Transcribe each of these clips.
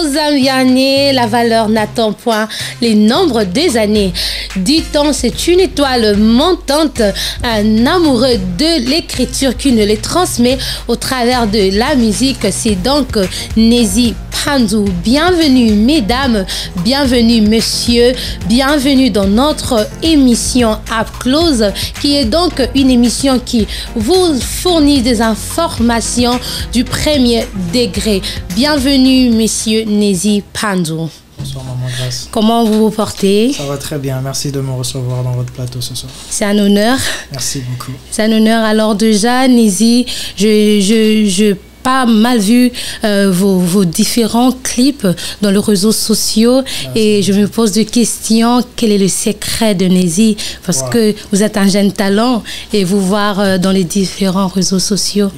Ozambiane, la valeur n'attend point les nombres des années. Dit-on, c'est une étoile montante, un amoureux de l'écriture qui nous les transmet au travers de la musique. C'est donc Nezzy Panzou. Bienvenue mesdames, bienvenue messieurs, bienvenue dans notre émission Up Close, qui est donc une émission qui vous fournit des informations du premier degré. Bienvenue messieurs Nezzy Panzou. Bonsoir maman Grace. Comment vous vous portez? Ça va très bien, merci de me recevoir dans votre plateau ce soir. C'est un honneur. Merci beaucoup. C'est un honneur. Alors déjà Nezzy, je pas mal vu vos différents clips dans les réseaux sociaux. Merci. Et je me pose des questions. Quel est le secret de Nezzy? Parce que vous êtes un jeune talent et vous voir dans les différents réseaux sociaux.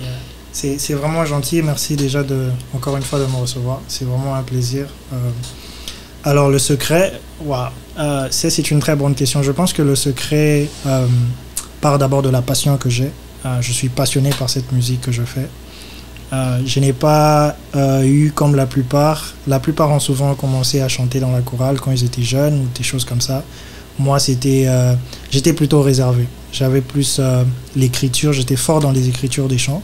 C'est vraiment gentil. Merci déjà encore une fois de me recevoir. C'est vraiment un plaisir. Alors le secret, c'est une très bonne question. Je pense que le secret part d'abord de la passion que j'ai. Je suis passionné par cette musique que je fais. Je n'ai pas eu comme la plupart. La plupart ont souvent commencé à chanter dans la chorale quand ils étaient jeunes ou des choses comme ça. Moi, j'étais plutôt réservé. J'avais plus l'écriture. J'étais fort dans les écritures des chants,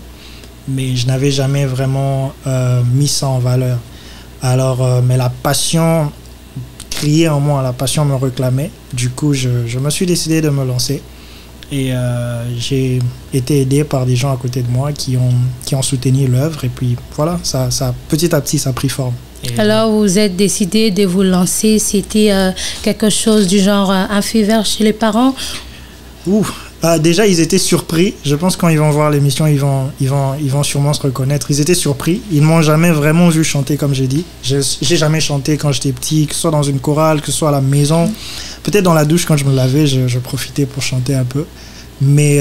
mais je n'avais jamais vraiment mis ça en valeur. Alors, mais la passion criait en moi, la passion me réclamait. Du coup, je me suis décidé de me lancer. Et j'ai été aidé par des gens à côté de moi qui ont soutenu l'œuvre. Et puis voilà, ça, petit à petit, ça a pris forme. Alors, vous êtes décidé de vous lancer. C'était quelque chose du genre un faveur chez les parents? Déjà, ils étaient surpris. Je pense que quand ils vont voir l'émission, ils vont sûrement se reconnaître. Ils étaient surpris. Ils ne m'ont jamais vraiment vu chanter, comme j'ai dit. J'ai jamais chanté quand j'étais petit, que ce soit dans une chorale, que ce soit à la maison. Peut-être dans la douche, quand je me lavais, je profitais pour chanter un peu. Mais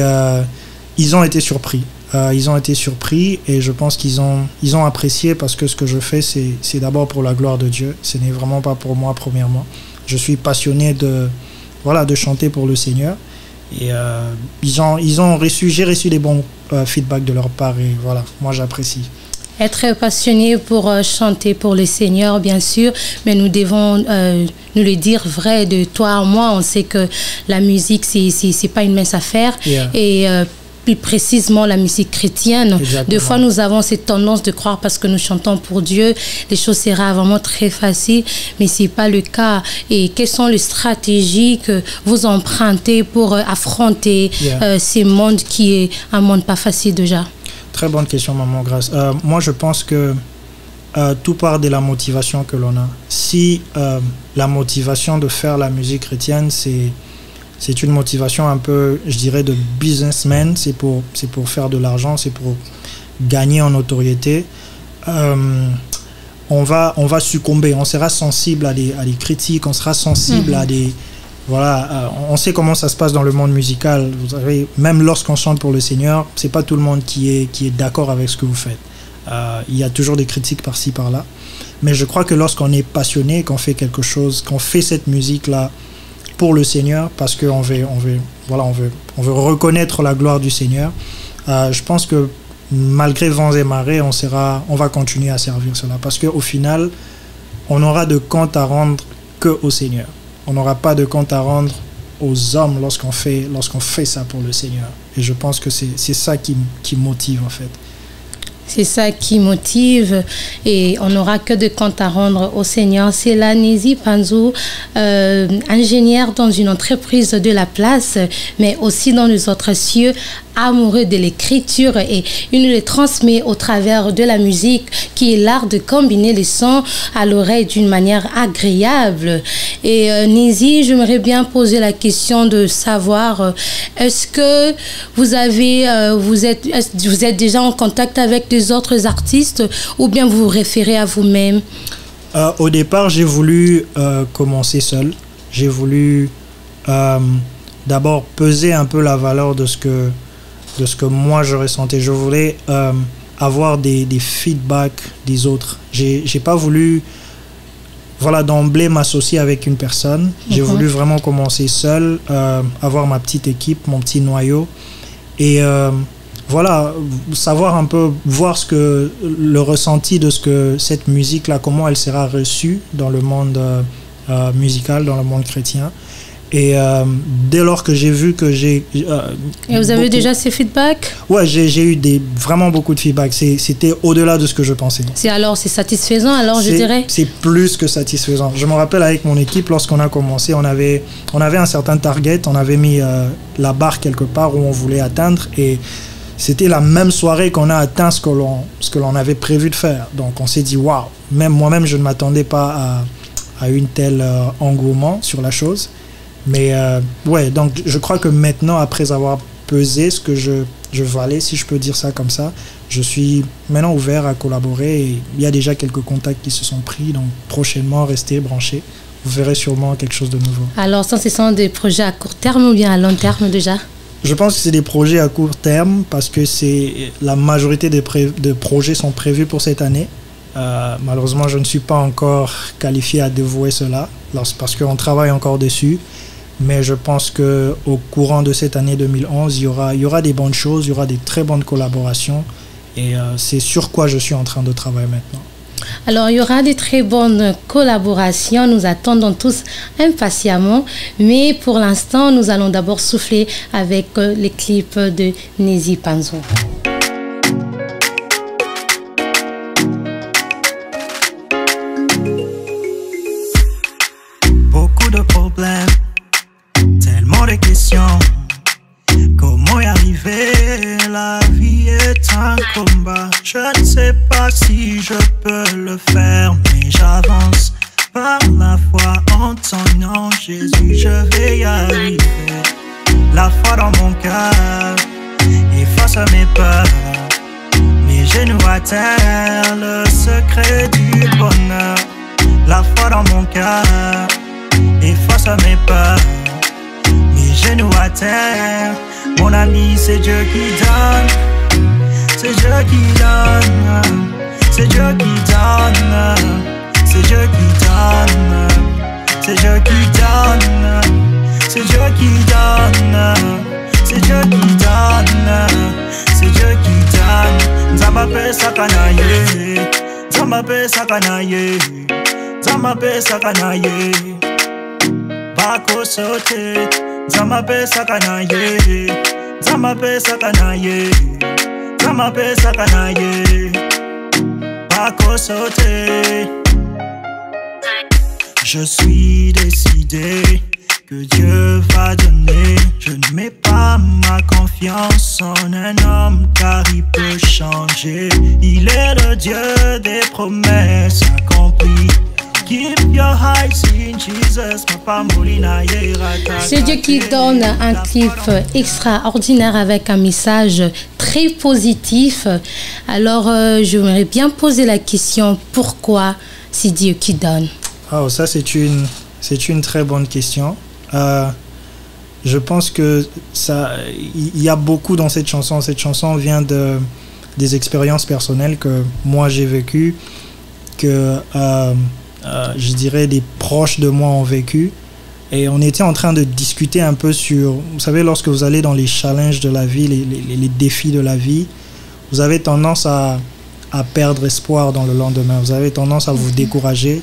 ils ont été surpris. Ils ont été surpris et je pense qu'ils ont apprécié parce que ce que je fais, c'est d'abord pour la gloire de Dieu. Ce n'est vraiment pas pour moi, premièrement. Je suis passionné de chanter pour le Seigneur. Et j'ai reçu des bons feedbacks de leur part et voilà, moi j'apprécie. Être passionné pour chanter pour le Seigneur, bien sûr, mais nous devons nous le dire vrai de toi à moi. On sait que la musique, c'est pas une mince affaire. Yeah. Et plus précisément la musique chrétienne. Exactement. Des fois, nous avons cette tendance de croire parce que nous chantons pour Dieu, les choses seraient vraiment très faciles, mais c'est pas le cas. Et quelles sont les stratégies que vous empruntez pour affronter ce monde qui est un monde pas facile déjà? Très bonne question, maman Grace. Moi, je pense que tout part de la motivation que l'on a. Si la motivation de faire la musique chrétienne, c'est une motivation un peu, je dirais, de businessman, c'est pour faire de l'argent, c'est pour gagner en notoriété, on va succomber, on sera sensible à des critiques, on sera sensible à des... Voilà, on sait comment ça se passe dans le monde musical. Vous savez, même lorsqu'on chante pour le Seigneur, c'est pas tout le monde qui est d'accord avec ce que vous faites. Il y a toujours des critiques par-ci, par-là. Mais je crois que lorsqu'on est passionné, qu'on fait quelque chose, qu'on fait cette musique-là pour le Seigneur, parce qu'on veut reconnaître la gloire du Seigneur, je pense que malgré vents et marées, on va continuer à servir cela. Parce qu'au final, on n'aura de compte à rendre que au Seigneur. On n'aura pas de compte à rendre aux hommes lorsqu'on fait ça pour le Seigneur. Et je pense que c'est ça qui motive en fait. C'est ça qui motive et on n'aura que de compte à rendre au Seigneur. C'est là Nezzy Panzou, ingénieur dans une entreprise de la place, mais aussi dans les autres cieux, amoureux de l'écriture et il nous les transmet au travers de la musique qui est l'art de combiner les sons à l'oreille d'une manière agréable. Et Nezzy, j'aimerais bien poser la question de savoir, est-ce que vous êtes déjà en contact avec des autres artistes ou bien vous vous référez à vous-même? Au départ, j'ai voulu commencer seul. J'ai voulu d'abord peser un peu la valeur de ce que moi je ressentais. Je voulais avoir des feedbacks des autres. J'ai pas voulu d'emblée m'associer avec une personne. J'ai voulu vraiment commencer seul, avoir ma petite équipe, mon petit noyau. Et voilà, savoir un peu, voir le ressenti de ce que cette musique-là, comment elle sera reçue dans le monde musical, dans le monde chrétien. Et dès lors que j'ai vu que j'ai... et vous avez déjà ces feedbacks? Ouais, j'ai eu vraiment beaucoup de feedback. C'était au-delà de ce que je pensais. C'est satisfaisant, alors je dirais? C'est plus que satisfaisant. Je me rappelle avec mon équipe, lorsqu'on a commencé, on avait un certain target, on avait mis la barre quelque part où on voulait atteindre, et c'était la même soirée qu'on a atteint ce que l'on avait prévu de faire. Donc on s'est dit, waouh, même moi-même, je ne m'attendais pas à une telle engouement sur la chose. Mais ouais, donc je crois que maintenant, après avoir pesé ce que je valais, si je peux dire ça comme ça, je suis maintenant ouvert à collaborer, et il y a déjà quelques contacts qui se sont pris, donc prochainement, restez branchés, vous verrez sûrement quelque chose de nouveau. Alors, ça, ce sont des projets à court terme ou bien à long terme déjà? Je pense que c'est des projets à court terme, parce que la majorité de projets sont prévus pour cette année. Malheureusement, je ne suis pas encore qualifié à dévouer cela, parce qu'on travaille encore dessus. Mais je pense qu'au courant de cette année 2011, il y aura des bonnes choses, il y aura des très bonnes collaborations. Et c'est sur quoi je suis en train de travailler maintenant. Alors, il y aura des très bonnes collaborations. Nous attendons tous impatiemment. Mais pour l'instant, nous allons d'abord souffler avec les clips de Nézi Panzo. Beaucoup de problèmes. Tellement de questions, comment y arriver? La vie est un combat. Je ne sais pas si je peux le faire, mais j'avance par la foi en ton nom, Jésus, je vais y arriver. La foi dans mon cœur efface mes peurs, mes genoux à terre, le secret du bonheur. La foi dans mon cœur efface mes peurs, genoux à terre. Mon ami, c'est Dieu qui donne, c'est Dieu qui donne, c'est Dieu qui donne, c'est Dieu qui donne, c'est Dieu qui donne, c'est Dieu qui donne, c'est Dieu qui donne, c'est Dieu qui donne. Zamape sakanaye, Zamape sakanaye, Zamape sakanaye, Bako sote. Zamape sakanaye, Zamape sakanaye, Zamape sakanaye, Bako sote. Je suis décidé que Dieu va donner. Je ne mets pas ma confiance en un homme, car il peut changer. Il est le Dieu des promesses accomplies. C'est Dieu qui donne un clip extraordinaire avec un message très positif. Alors, j'aimerais bien poser la question, pourquoi c'est Dieu qui donne? Oh, ça, c'est une très bonne question. Je pense que il y a beaucoup dans cette chanson. Cette chanson vient des expériences personnelles que moi j'ai vécues, que je dirais des proches de moi ont vécu, et on était en train de discuter un peu sur, vous savez, lorsque vous allez dans les challenges de la vie, les défis de la vie, vous avez tendance à perdre espoir dans le lendemain, vous avez tendance à vous décourager,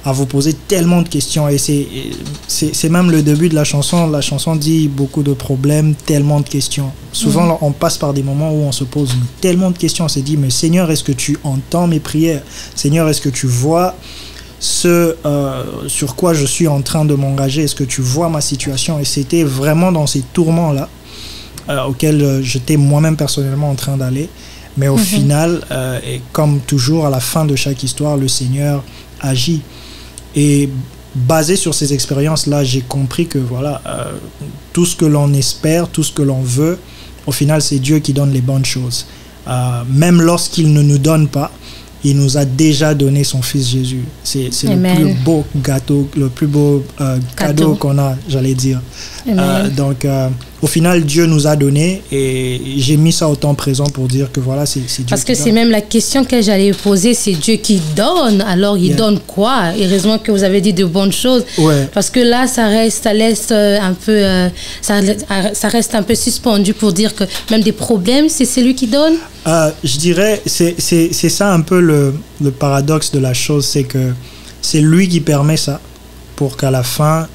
à vous poser tellement de questions, et c'est même le début de la chanson dit beaucoup de problèmes, tellement de questions. Souvent on passe par des moments où on se pose tellement de questions, on se dit, mais Seigneur, est-ce que tu entends mes prières? Seigneur, est-ce que tu vois sur quoi je suis en train de m'engager? Est-ce que tu vois ma situation? Et c'était vraiment dans ces tourments-là auxquels j'étais moi-même personnellement en train d'aller. Mais au final, et comme toujours, à la fin de chaque histoire, le Seigneur agit. Et basé sur ces expériences-là, j'ai compris que voilà, tout ce que l'on espère, tout ce que l'on veut, au final, c'est Dieu qui donne les bonnes choses. Même lorsqu'il ne nous donne pas, il nous a déjà donné son fils Jésus. C'est le plus beau gâteau, le plus beau cadeau qu'on a, j'allais dire. Donc, au au final, Dieu nous a donné et j'ai mis ça au temps présent pour dire que voilà, c'est Dieu. Parce que c'est même la question que j'allais poser, c'est Dieu qui donne. Alors, il donne quoi? Heureusement que vous avez dit de bonnes choses. Ouais. Parce que là, ça laisse un peu, ça reste un peu suspendu pour dire que même des problèmes, c'est celui qui donne. Je dirais, c'est ça un peu le paradoxe de la chose, c'est que c'est lui qui permet ça pour qu'à la fin,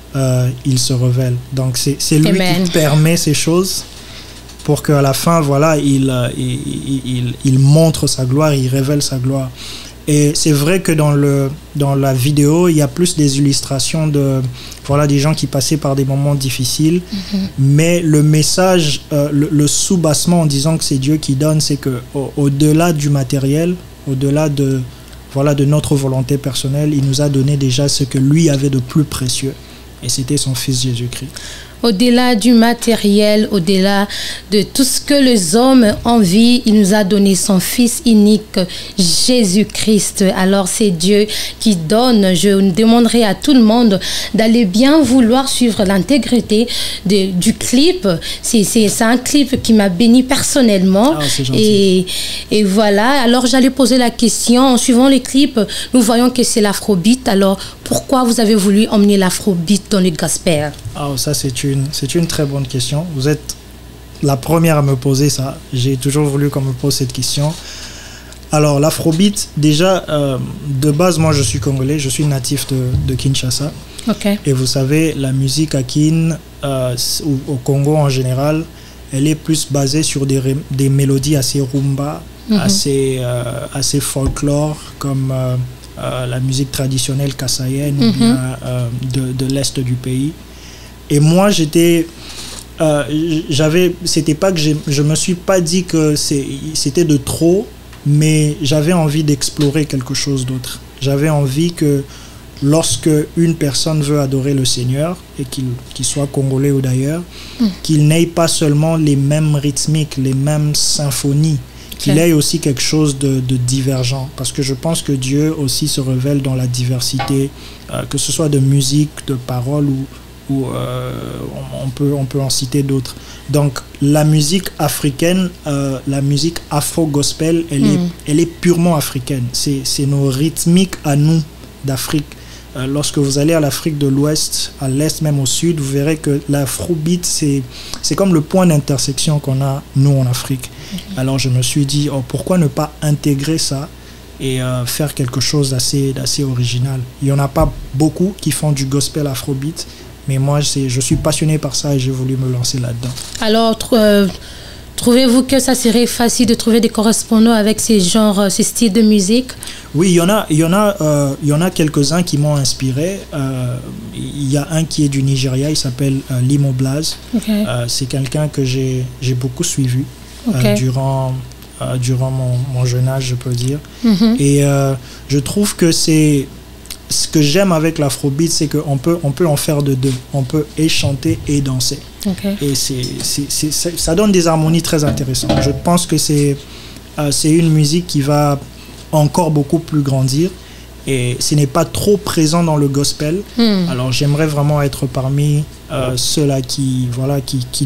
il se révèle. Donc, c'est lui Amen. qui permet ces choses pour qu'à la fin, voilà, il montre sa gloire, il révèle sa gloire. Et c'est vrai que dans la vidéo, il y a plus des illustrations de voilà, des gens qui passaient par des moments difficiles. Mais le message, le sous-bassement en disant que c'est Dieu qui donne, c'est qu'au-delà du matériel, au-delà de notre volonté personnelle, il nous a donné déjà ce que lui avait de plus précieux. Et c'était son fils Jésus-Christ. Au-delà du matériel, au-delà de tout ce que les hommes envient, il nous a donné son Fils unique, Jésus-Christ. Alors c'est Dieu qui donne. Je demanderai à tout le monde d'aller bien vouloir suivre l'intégrité du clip. C'est un clip qui m'a béni personnellement. Ah, c'est gentil. Et voilà. Alors j'allais poser la question. En suivant les clips, nous voyons que c'est l'afrobeat. Alors pourquoi vous avez voulu emmener l'afrobeat dans le gospel? Ah, ça c'est une très bonne question. Vous êtes la première à me poser ça. J'ai toujours voulu qu'on me pose cette question. Alors l'afrobeat, déjà, de base, moi je suis congolais, je suis natif de Kinshasa. Okay. Et vous savez, la musique à Kin, au Congo en général, elle est plus basée sur des mélodies assez rumba, assez folklore, comme la musique traditionnelle kassaïenne ou bien de l'est du pays. Et moi, c'était pas que je me suis pas dit que c'était de trop, mais j'avais envie d'explorer quelque chose d'autre. J'avais envie que lorsque une personne veut adorer le Seigneur, et qu'il soit congolais ou d'ailleurs, qu'il n'ait pas seulement les mêmes rythmiques, les mêmes symphonies, qu'il ait aussi quelque chose de divergent. Parce que je pense que Dieu aussi se révèle dans la diversité, que ce soit de musique, de paroles ou on peut en citer d'autres. Donc la musique africaine, la musique afro-gospel, elle est purement africaine. C'est nos rythmiques à nous d'Afrique. Lorsque vous allez à l'Afrique de l'Ouest, à l'Est, même au Sud, vous verrez que l'afrobeat, c'est comme le point d'intersection qu'on a, nous, en Afrique. Alors je me suis dit, pourquoi ne pas intégrer ça et faire quelque chose d'assez original. Il n'y en a pas beaucoup qui font du gospel afrobeat, mais moi, je suis passionné par ça et j'ai voulu me lancer là-dedans. Alors, trouvez-vous que ça serait facile de trouver des correspondants avec ces styles de musique? Oui, il y en a quelques-uns qui m'ont inspiré. Il y a un qui est du Nigeria, il s'appelle Limo Blaze. Okay. C'est quelqu'un que j'ai beaucoup suivi durant mon jeune âge, je peux dire. Et je trouve que ce que j'aime avec l'afrobeat, c'est qu'on peut en faire de deux. On peut et chanter et danser. Et ça donne des harmonies très intéressantes. Je pense que c'est une musique qui va encore beaucoup plus grandir. Et ce n'est pas trop présent dans le gospel. Alors j'aimerais vraiment être parmi ceux-là qui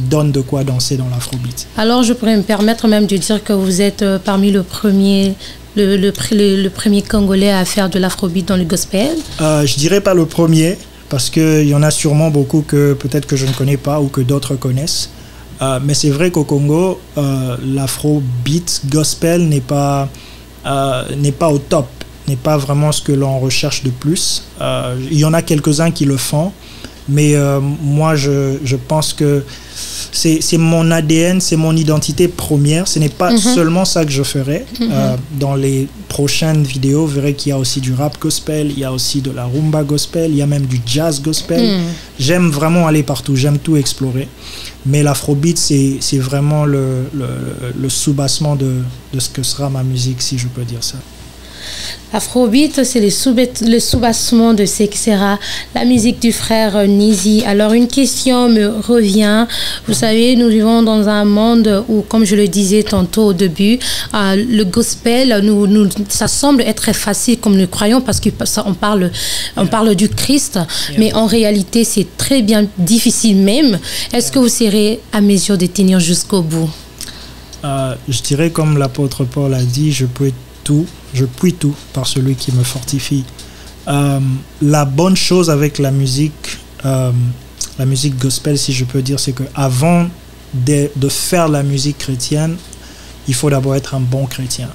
donnent de quoi danser dans l'afrobeat. Alors je pourrais me permettre même de dire que vous êtes parmi le premier Congolais à faire de l'afrobeat dans le gospel? Je dirais pas le premier, parce qu'il y en a sûrement beaucoup que peut-être que je ne connais pas ou que d'autres connaissent. Mais c'est vrai qu'au Congo, l'afrobeat gospel n'est pas au top, n'est pas vraiment ce que l'on recherche de plus. Il y en a quelques-uns qui le font, mais moi je pense que c'est mon ADN, c'est mon identité première. Ce n'est pas seulement ça que je ferai. Dans les prochaines vidéos, vous verrez qu'il y a aussi du rap gospel, il y a aussi de la rumba gospel, il y a même du jazz gospel. J'aime vraiment aller partout, j'aime tout explorer. Mais l'afrobeat, c'est vraiment le sous-bassement de ce que sera ma musique, si je peux dire ça. Afrobeat, c'est le soubassement de Sexera, la musique du frère Nizi. Alors, une question me revient. Vous savez, nous vivons dans un monde où, comme je le disais tantôt au début, le gospel, ça semble être très facile comme nous croyons parce qu'on parle du Christ, mais en réalité, c'est très bien difficile même. Est-ce que vous serez à mesure de tenir jusqu'au bout? Je dirais comme l'apôtre Paul a dit, je puis tout par celui qui me fortifie. La bonne chose avec la musique gospel, si je peux dire, c'est qu'avant de faire la musique chrétienne, il faut d'abord être un bon chrétien.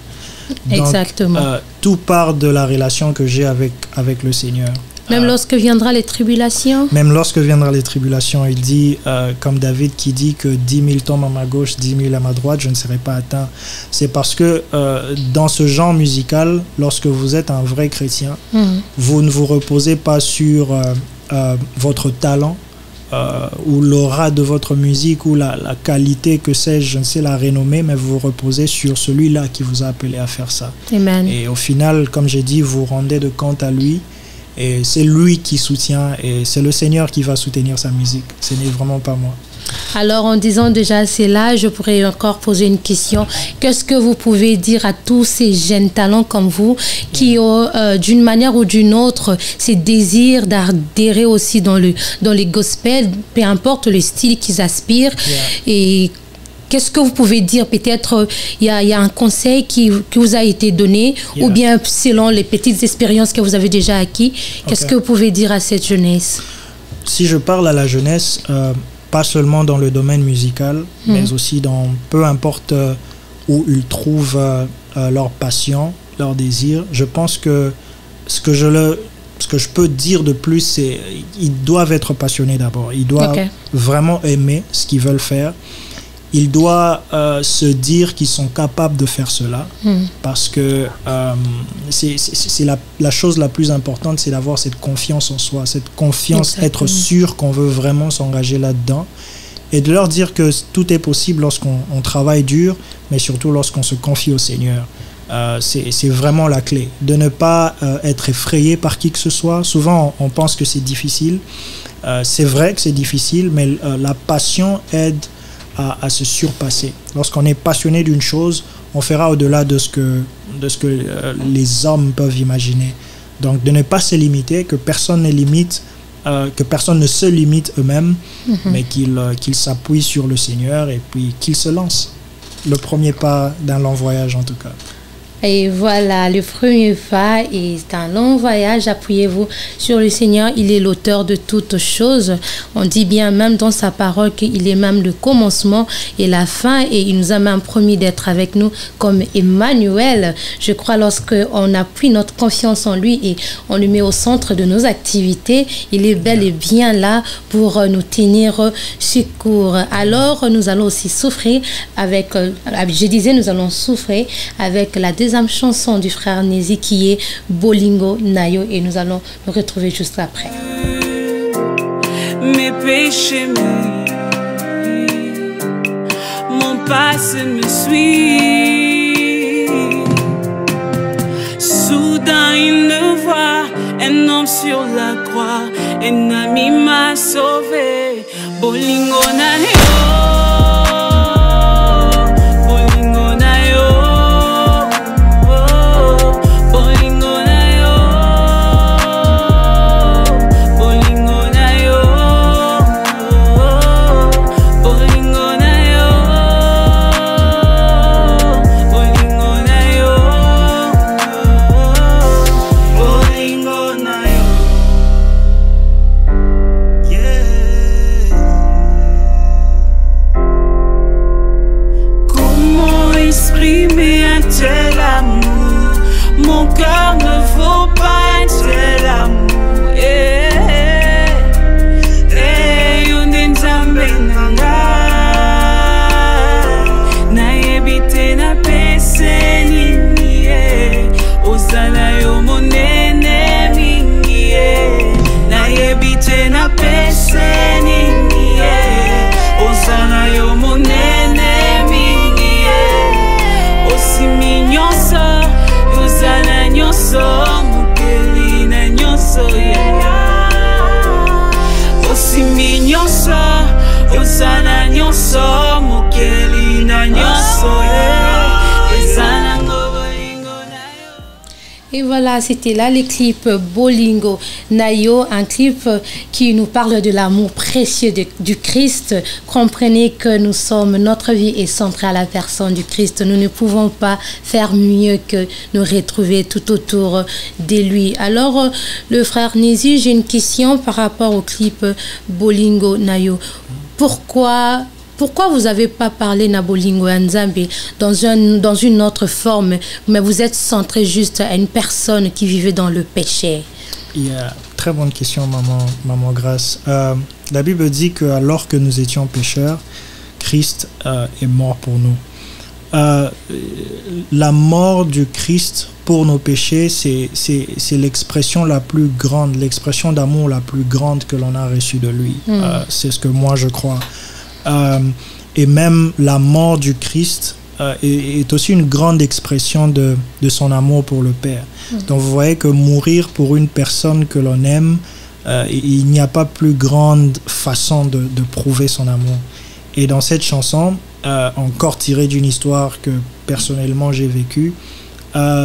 Donc, exactement. Tout part de la relation que j'ai avec le Seigneur. Même lorsque viendra les tribulations? Même lorsque viendra les tribulations, il dit, comme David qui dit que 10 000 tombent à ma gauche, 10 000 à ma droite, je ne serai pas atteint. C'est parce que dans ce genre musical, lorsque vous êtes un vrai chrétien, vous ne vous reposez pas sur votre talent ou l'aura de votre musique ou la qualité, que sais-je, je ne sais, la renommée, mais vous vous reposez sur celui-là qui vous a appelé à faire ça. Amen. Et au final, comme j'ai dit, vous rendez de compte à lui. Et c'est lui qui soutient et c'est le Seigneur qui va soutenir sa musique. Ce n'est vraiment pas moi. Alors, en disant déjà cela, je pourrais encore poser une question. Qu'est-ce que vous pouvez dire à tous ces jeunes talents comme vous qui ont, d'une manière ou d'une autre, ces désirs d'adhérer aussi dans les gospels, peu importe le style qu'ils aspirent, et qu'est-ce que vous pouvez dire? Peut-être il y a un conseil qui vous a été donné, ou bien selon les petites expériences que vous avez déjà acquises, qu'est-ce que vous pouvez dire à cette jeunesse? Si je parle à la jeunesse, pas seulement dans le domaine musical, mais aussi dans peu importe où ils trouvent leur passion, leur désir, je pense que ce que je peux dire de plus, c'est qu'ils doivent être passionnés d'abord. Ils doivent vraiment aimer ce qu'ils veulent faire. Ils doivent se dire qu'ils sont capables de faire cela, parce que c'est la chose la plus importante, c'est d'avoir cette confiance en soi, cette confiance, être sûr qu'on veut vraiment s'engager là-dedans, et de leur dire que tout est possible lorsqu'on travaille dur, mais surtout lorsqu'on se confie au Seigneur. C'est vraiment la clé, de ne pas être effrayé par qui que ce soit. Souvent on pense que c'est difficile, c'est vrai que c'est difficile, mais la passion aide à se surpasser. Lorsqu'on est passionné d'une chose, on fera au-delà de ce que les hommes peuvent imaginer. Donc de ne pas se limiter, que personne ne se limite eux-mêmes, mais qu'ils s'appuient sur le Seigneur et puis qu'ils se lancent. Le premier pas d'un long voyage en tout cas. Et voilà, le premier pas est un long voyage. Appuyez-vous sur le Seigneur. Il est l'auteur de toutes choses. On dit bien même dans sa parole qu'il est même le commencement et la fin. Et il nous a même promis d'être avec nous comme Emmanuel. Je crois lorsqu'on appuie notre confiance en lui et on le met au centre de nos activités, il est bel et bien là pour nous tenir secours. Alors, nous allons aussi souffrir nous allons souffrir avec la deuxième chanson du frère Nizi qui est Bolingo Nayo, et nous allons nous retrouver juste après. Mes péchés mon passé me suit. Soudain une voix, un homme sur la croix, un ami m'a sauvé. Bolingo Nayo. nyonso osimi nyonso ozala nyonso mokeli na nyonso ezala ngobolingo na yo. Et voilà, c'était là le clip Bolingo Nayo, un clip qui nous parle de l'amour précieux du Christ. Comprenez que notre vie est centrée à la personne du Christ. Nous ne pouvons pas faire mieux que nous retrouver tout autour de lui. Alors, le frère Nézi, j'ai une question par rapport au clip Bolingo Nayo. Pourquoi vous n'avez pas parlé Nabolingo Nzambe dans une autre forme, mais vous êtes centré juste à une personne qui vivait dans le péché? Très bonne question, maman Grâce. La Bible dit que alors que nous étions pécheurs, Christ est mort pour nous. La mort du Christ pour nos péchés, c'est l'expression la plus grande, l'expression d'amour la plus grande que l'on a reçue de lui. C'est ce que moi je crois. Et même la mort du Christ est aussi une grande expression de son amour pour le Père. Donc vous voyez que mourir pour une personne que l'on aime, il n'y a pas plus grande façon de prouver son amour. Et dans cette chanson, encore tirée d'une histoire que personnellement j'ai vécue,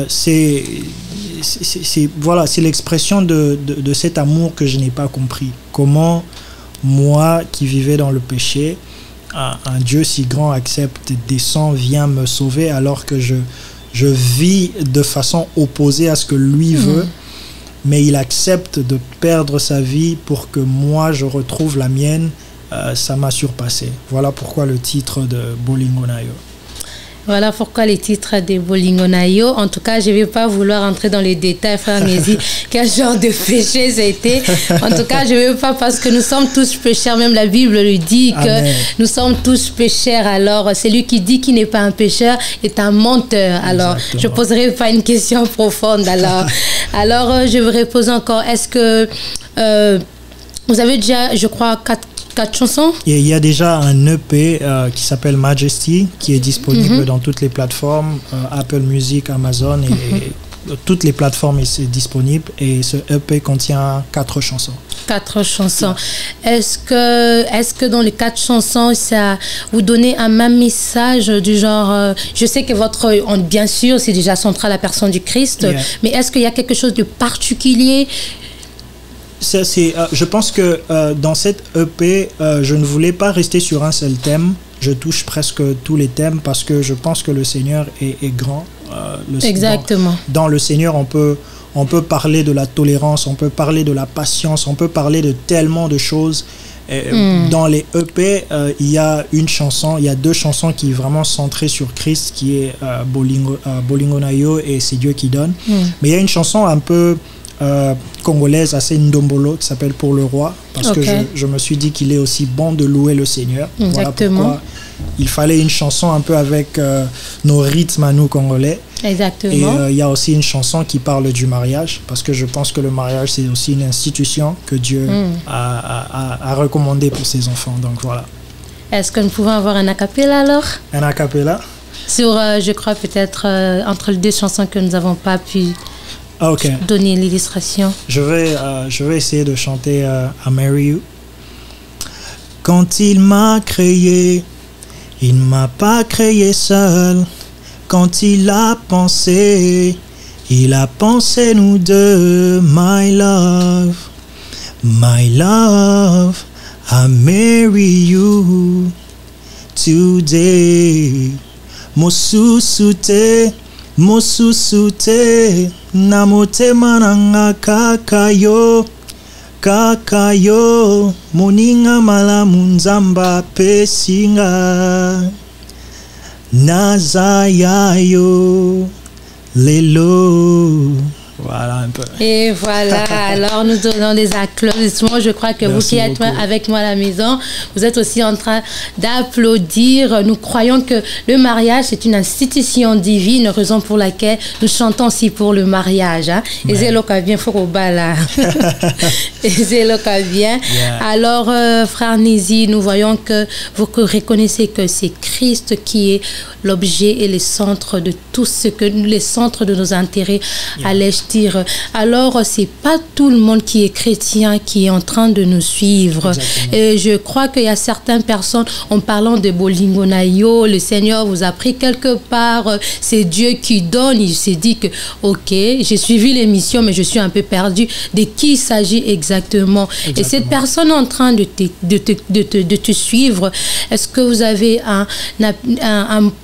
c'est l'expression de cet amour que je n'ai pas compris. Comment moi qui vivais dans le péché, un Dieu si grand accepte, descend, vient me sauver alors que je vis de façon opposée à ce que lui veut, mais il accepte de perdre sa vie pour que moi je retrouve la mienne. Ça m'a surpassé. Voilà pourquoi le titre de Bolingo Nayo. Voilà pourquoi les titres de Bolingo Nayo. En tout cas, je ne vais pas vouloir entrer dans les détails, frère Nézi, quel genre de péché c'était. En tout cas, je ne veux pas, parce que nous sommes tous pécheurs. Même la Bible le dit que Amen. Nous sommes tous pécheurs. Alors, celui qui dit qu'il n'est pas un pécheur est un menteur. Alors, exactement. Je ne poserai pas une question profonde. Alors, je vais reposer encore. Est-ce que vous avez déjà, je crois, 4 chansons? Il y a déjà un EP qui s'appelle Majesty, qui est disponible dans toutes les plateformes, Apple Music, Amazon, et toutes les plateformes c'est disponible. Et ce EP contient 4 chansons. 4 chansons. Est-ce que dans les 4 chansons, ça vous donnez un même message du genre, je sais que bien sûr, c'est déjà centré à la personne du Christ, mais est-ce qu'il y a quelque chose de particulier? Je pense que dans cette EP, je ne voulais pas rester sur un seul thème. Je touche presque tous les thèmes parce que je pense que le Seigneur est grand. Exactement. Dans le Seigneur, on peut parler de la tolérance, on peut parler de la patience, on peut parler de tellement de choses. Dans les EP, il y a 2 chansons qui est vraiment centrées sur Christ, qui est Bolingo Nayo et C'est Dieu qui donne. Mais il y a une chanson un peu congolaise assez ndombolo qui s'appelle Pour le Roi, parce que je me suis dit qu'il est aussi bon de louer le Seigneur. Exactement. Voilà pourquoi il fallait une chanson un peu avec nos rythmes à nous congolais. Exactement. Et il y a aussi une chanson qui parle du mariage, parce que je pense que le mariage c'est aussi une institution que Dieu a recommandée pour ses enfants. Donc voilà. Est-ce que nous pouvons avoir un a cappella alors? Un a cappella sur, je crois peut-être entre les 2 chansons que nous n'avons pas pu donner l'illustration. Je vais essayer de chanter I Marry You. Quand il m'a créé, il ne m'a pas créé seul. Quand il a pensé nous deux. My love, I marry you today. Mosusute na motema nanga kakayo moninga malamu nzamba pesinga nazayayo lelo. Voilà un peu. Et voilà, alors nous donnons des applaudissements. Je crois que merci vous qui êtes avec moi à la maison, vous êtes aussi en train d'applaudir. Nous croyons que le mariage, c'est une institution divine, raison pour laquelle nous chantons aussi pour le mariage. Et c'est là qu'on vient, faut qu'on bala. Et c'est là qu'on vient. Alors, frère Nézi, nous voyons que vous reconnaissez que c'est Christ qui est l'objet et le centre de tout ce que, les centres de nos intérêts à l'Est. dire, alors c'est pas tout le monde qui est chrétien qui est en train de nous suivre. Exactement. Et je crois qu'il y a certaines personnes, en parlant de Bolingo Nayo, le Seigneur vous a pris quelque part, c'est Dieu qui donne. Il s'est dit que, ok, j'ai suivi l'émission, mais je suis un peu perdu. De qui il s'agit exactement? Et cette personne en train de te suivre, est-ce que vous avez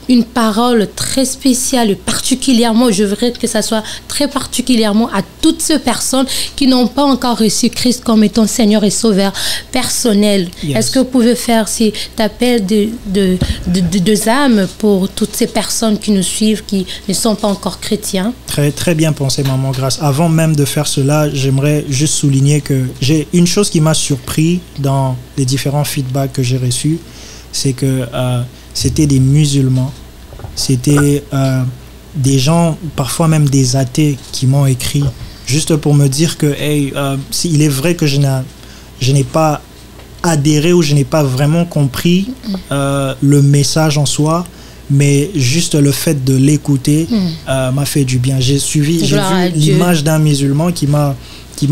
une parole très spéciale, particulièrement, je voudrais que ça soit très particulièrement à toutes ces personnes qui n'ont pas encore reçu Christ comme étant Seigneur et Sauveur personnel? Yes. Est-ce que vous pouvez faire cet appel de âme pour toutes ces personnes qui nous suivent, qui ne sont pas encore chrétiens? Très, très bien pensé, Maman Grace. Avant même de faire cela, j'aimerais juste souligner que j'ai une chose qui m'a surpris dans les différents feedbacks que j'ai reçus, c'est que c'était des musulmans, c'était des gens, parfois même des athées, qui m'ont écrit juste pour me dire que hey, il est vrai que je n'ai pas adhéré ou je n'ai pas vraiment compris le message en soi, mais juste le fait de l'écouter m'a fait du bien. J'ai vu l'image d'un musulman qui m'a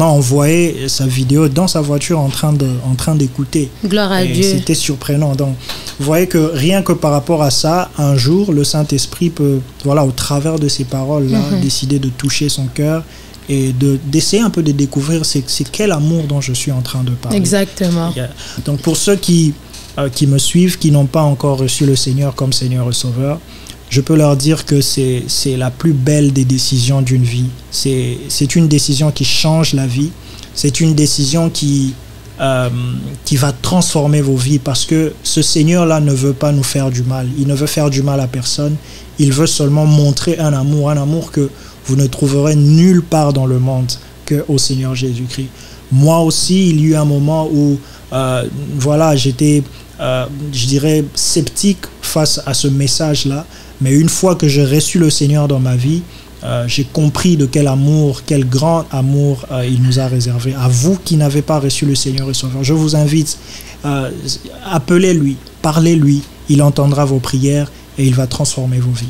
envoyé sa vidéo dans sa voiture en train d'écouter. Gloire à Dieu. C'était surprenant. Donc, vous voyez que rien que par rapport à ça, un jour, le Saint-Esprit peut, voilà, au travers de ces paroles-là, décider de toucher son cœur et d'essayer un peu de découvrir c'est quel amour dont je suis en train de parler. Exactement. Donc, pour ceux qui me suivent, qui n'ont pas encore reçu le Seigneur comme Seigneur et Sauveur, je peux leur dire que c'est la plus belle des décisions d'une vie. C'est une décision qui change la vie. C'est une décision qui va transformer vos vies, parce que ce Seigneur-là ne veut pas nous faire du mal. Il ne veut faire du mal à personne. Il veut seulement montrer un amour que vous ne trouverez nulle part dans le monde qu'au Seigneur Jésus-Christ. Moi aussi, il y a eu un moment où voilà, j'étais, je dirais, sceptique face à ce message-là. Mais une fois que j'ai reçu le Seigneur dans ma vie, j'ai compris de quel amour, quel grand amour il nous a réservé. À vous qui n'avez pas reçu le Seigneur et Sauveur, je vous invite, appelez-lui, parlez-lui, il entendra vos prières et il va transformer vos vies.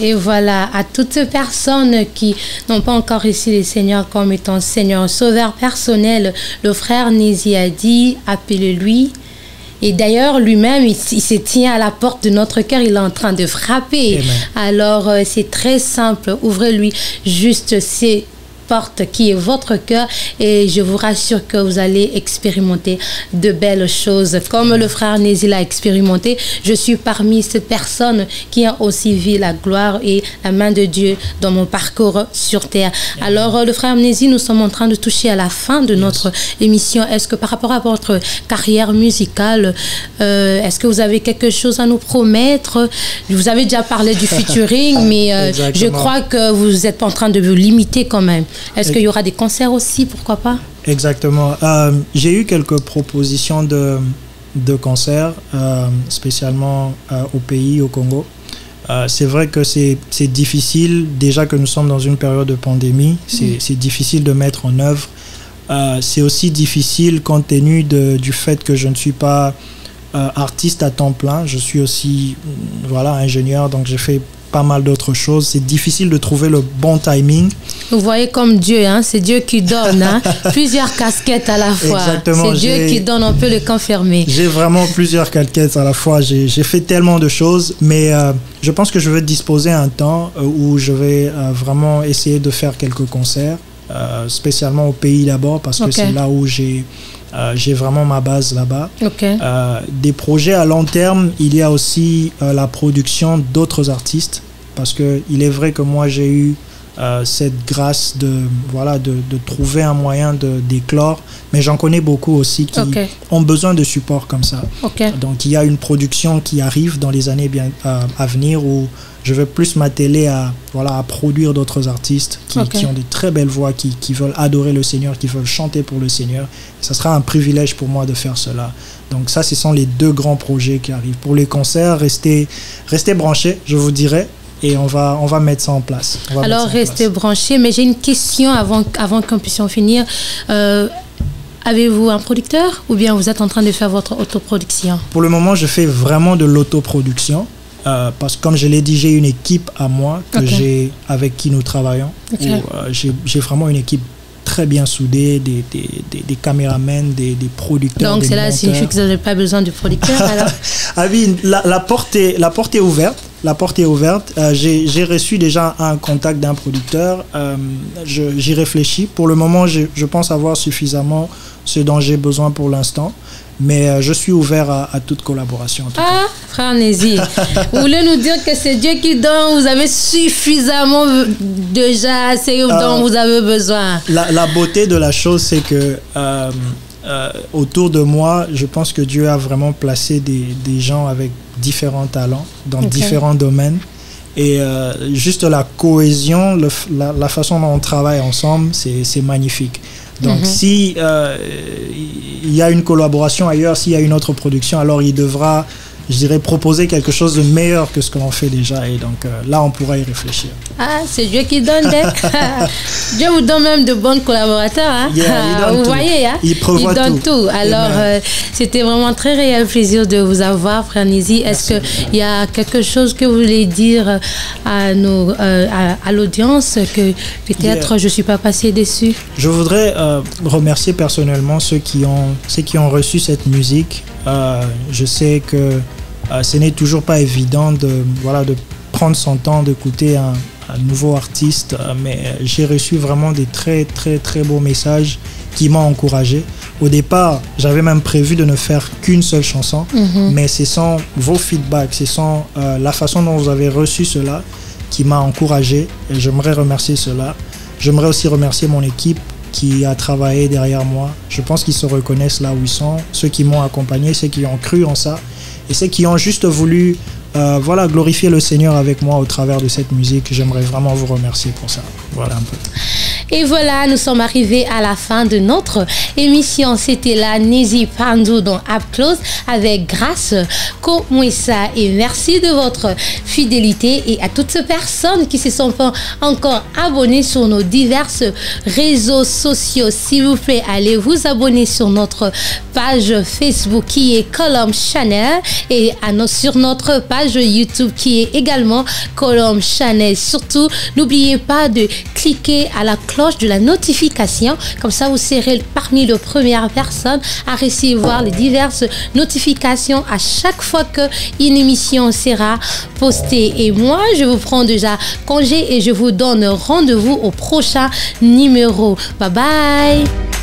Et voilà, à toutes ces personnes qui n'ont pas encore reçu le Seigneur comme étant Seigneur Sauveur personnel, le frère Nézi a dit, appelez-lui. Et d'ailleurs, lui-même, il se tient à la porte de notre cœur, il est en train de frapper. Amen. Alors, c'est très simple, ouvrez-lui juste ces portes qui est votre cœur et je vous rassure que vous allez expérimenter de belles choses. Comme le frère Nézi l'a expérimenté, je suis parmi ces personnes qui ont aussi vu la gloire et la main de Dieu dans mon parcours sur terre. Alors, le frère Nézi, nous sommes en train de toucher à la fin de notre émission. Est-ce que par rapport à votre carrière musicale, est-ce que vous avez quelque chose à nous promettre? Vous avez déjà parlé du featuring, mais je crois que vous êtes pas en train de vous limiter quand même. Est-ce qu'il y aura des concerts aussi, pourquoi pas? Exactement. J'ai eu quelques propositions de concerts, spécialement au pays, au Congo. C'est vrai que c'est difficile, déjà que nous sommes dans une période de pandémie, c'est difficile de mettre en œuvre. C'est aussi difficile compte tenu du fait que je ne suis pas artiste à temps plein. Je suis aussi ingénieur, donc j'ai fait pas mal d'autres choses. C'est difficile de trouver le bon timing. Vous voyez comme Dieu, hein? C'est Dieu qui donne, hein? Plusieurs casquettes à la fois. Exactement. C'est Dieu qui donne, on peut le confirmer. J'ai vraiment plusieurs casquettes à la fois. J'ai fait tellement de choses, mais je pense que je vais disposer un temps où je vais vraiment essayer de faire quelques concerts, spécialement au pays d'abord, parce que c'est là où j'ai vraiment ma base là-bas. Des projets à long terme, il y a aussi la production d'autres artistes, parce qu'il est vrai que moi j'ai eu cette grâce de trouver un moyen d'éclore, mais j'en connais beaucoup aussi qui ont besoin de support comme ça. Donc il y a une production qui arrive dans les années à venir où je vais plus m'atteler à produire d'autres artistes qui ont des très belles voix, qui veulent adorer le Seigneur, qui veulent chanter pour le Seigneur. Ça sera un privilège pour moi de faire cela. Donc ça, ce sont les deux grands projets qui arrivent. Pour les concerts, restez branchés, je vous dirais. Et on va mettre ça en place. Alors, restez branchés. Mais j'ai une question avant qu'on puisse en finir. Avez-vous un producteur ou bien vous êtes en train de faire votre autoproduction? Pour le moment, je fais vraiment de l'autoproduction. parce que comme je l'ai dit, j'ai une équipe à moi avec qui nous travaillons. J'ai vraiment une équipe très bien soudée, des caméramans, des producteurs. Donc cela signifie que vous n'avez pas besoin de producteur alors? Ah oui, la porte est ouverte. La porte est ouverte. J'ai reçu déjà un contact d'un producteur. J'y réfléchis. Pour le moment, je pense avoir suffisamment ce dont j'ai besoin pour l'instant. Mais je suis ouvert à toute collaboration. En tout cas. Frère Nézi, vous voulez nous dire que c'est Dieu qui donne, vous avez suffisamment déjà assez dont vous avez besoin? La beauté de la chose, c'est que autour de moi, je pense que Dieu a vraiment placé des gens avec différents talents dans différents domaines. Et juste la cohésion, la façon dont on travaille ensemble, c'est magnifique. Donc, si il y a une collaboration ailleurs, s'il y a une autre production, alors il devra, je dirais, proposer quelque chose de meilleur que ce que l'on fait déjà. Et donc, là, on pourra y réfléchir. Ah, c'est Dieu qui donne. Dieu vous donne même de bons collaborateurs. Hein? Vous voyez, hein? Il donne tout. Alors, c'était vraiment très réel plaisir de vous avoir, Frère Nézi. Est-ce qu'il y a quelque chose que vous voulez dire à l'audience que peut-être je ne suis pas passé dessus? Je voudrais remercier personnellement ceux qui ont reçu cette musique. Je sais que ce n'est toujours pas évident de prendre son temps d'écouter un nouveau artiste, mais j'ai reçu vraiment des très très très beaux messages qui m'ont encouragé. Au départ, j'avais même prévu de ne faire qu'une seule chanson, mais ce sont vos feedbacks, ce sont la façon dont vous avez reçu cela qui m'a encouragé, et j'aimerais remercier cela. J'aimerais aussi remercier mon équipe qui a travaillé derrière moi. Je pense qu'ils se reconnaissent là où ils sont, ceux qui m'ont accompagné, ceux qui ont cru en ça, et ceux qui ont juste voulu glorifier le Seigneur avec moi au travers de cette musique. J'aimerais vraiment vous remercier pour ça. Voilà un peu. Et voilà, nous sommes arrivés à la fin de notre émission. C'était la Nézi Pandou dans Up Close avec Grâce Komwessa. Et merci de votre fidélité et à toutes ces personnes qui se sont pas encore abonnées sur nos divers réseaux sociaux. S'il vous plaît, allez vous abonner sur notre page Facebook qui est Colombe Channel et sur notre page YouTube qui est également Colombe Channel. Surtout, n'oubliez pas de cliquer à la cloche de la notification, comme ça vous serez parmi les premières personnes à recevoir les diverses notifications à chaque fois qu'une émission sera postée. Et moi, je vous prends déjà congé et je vous donne rendez-vous au prochain numéro. Bye bye.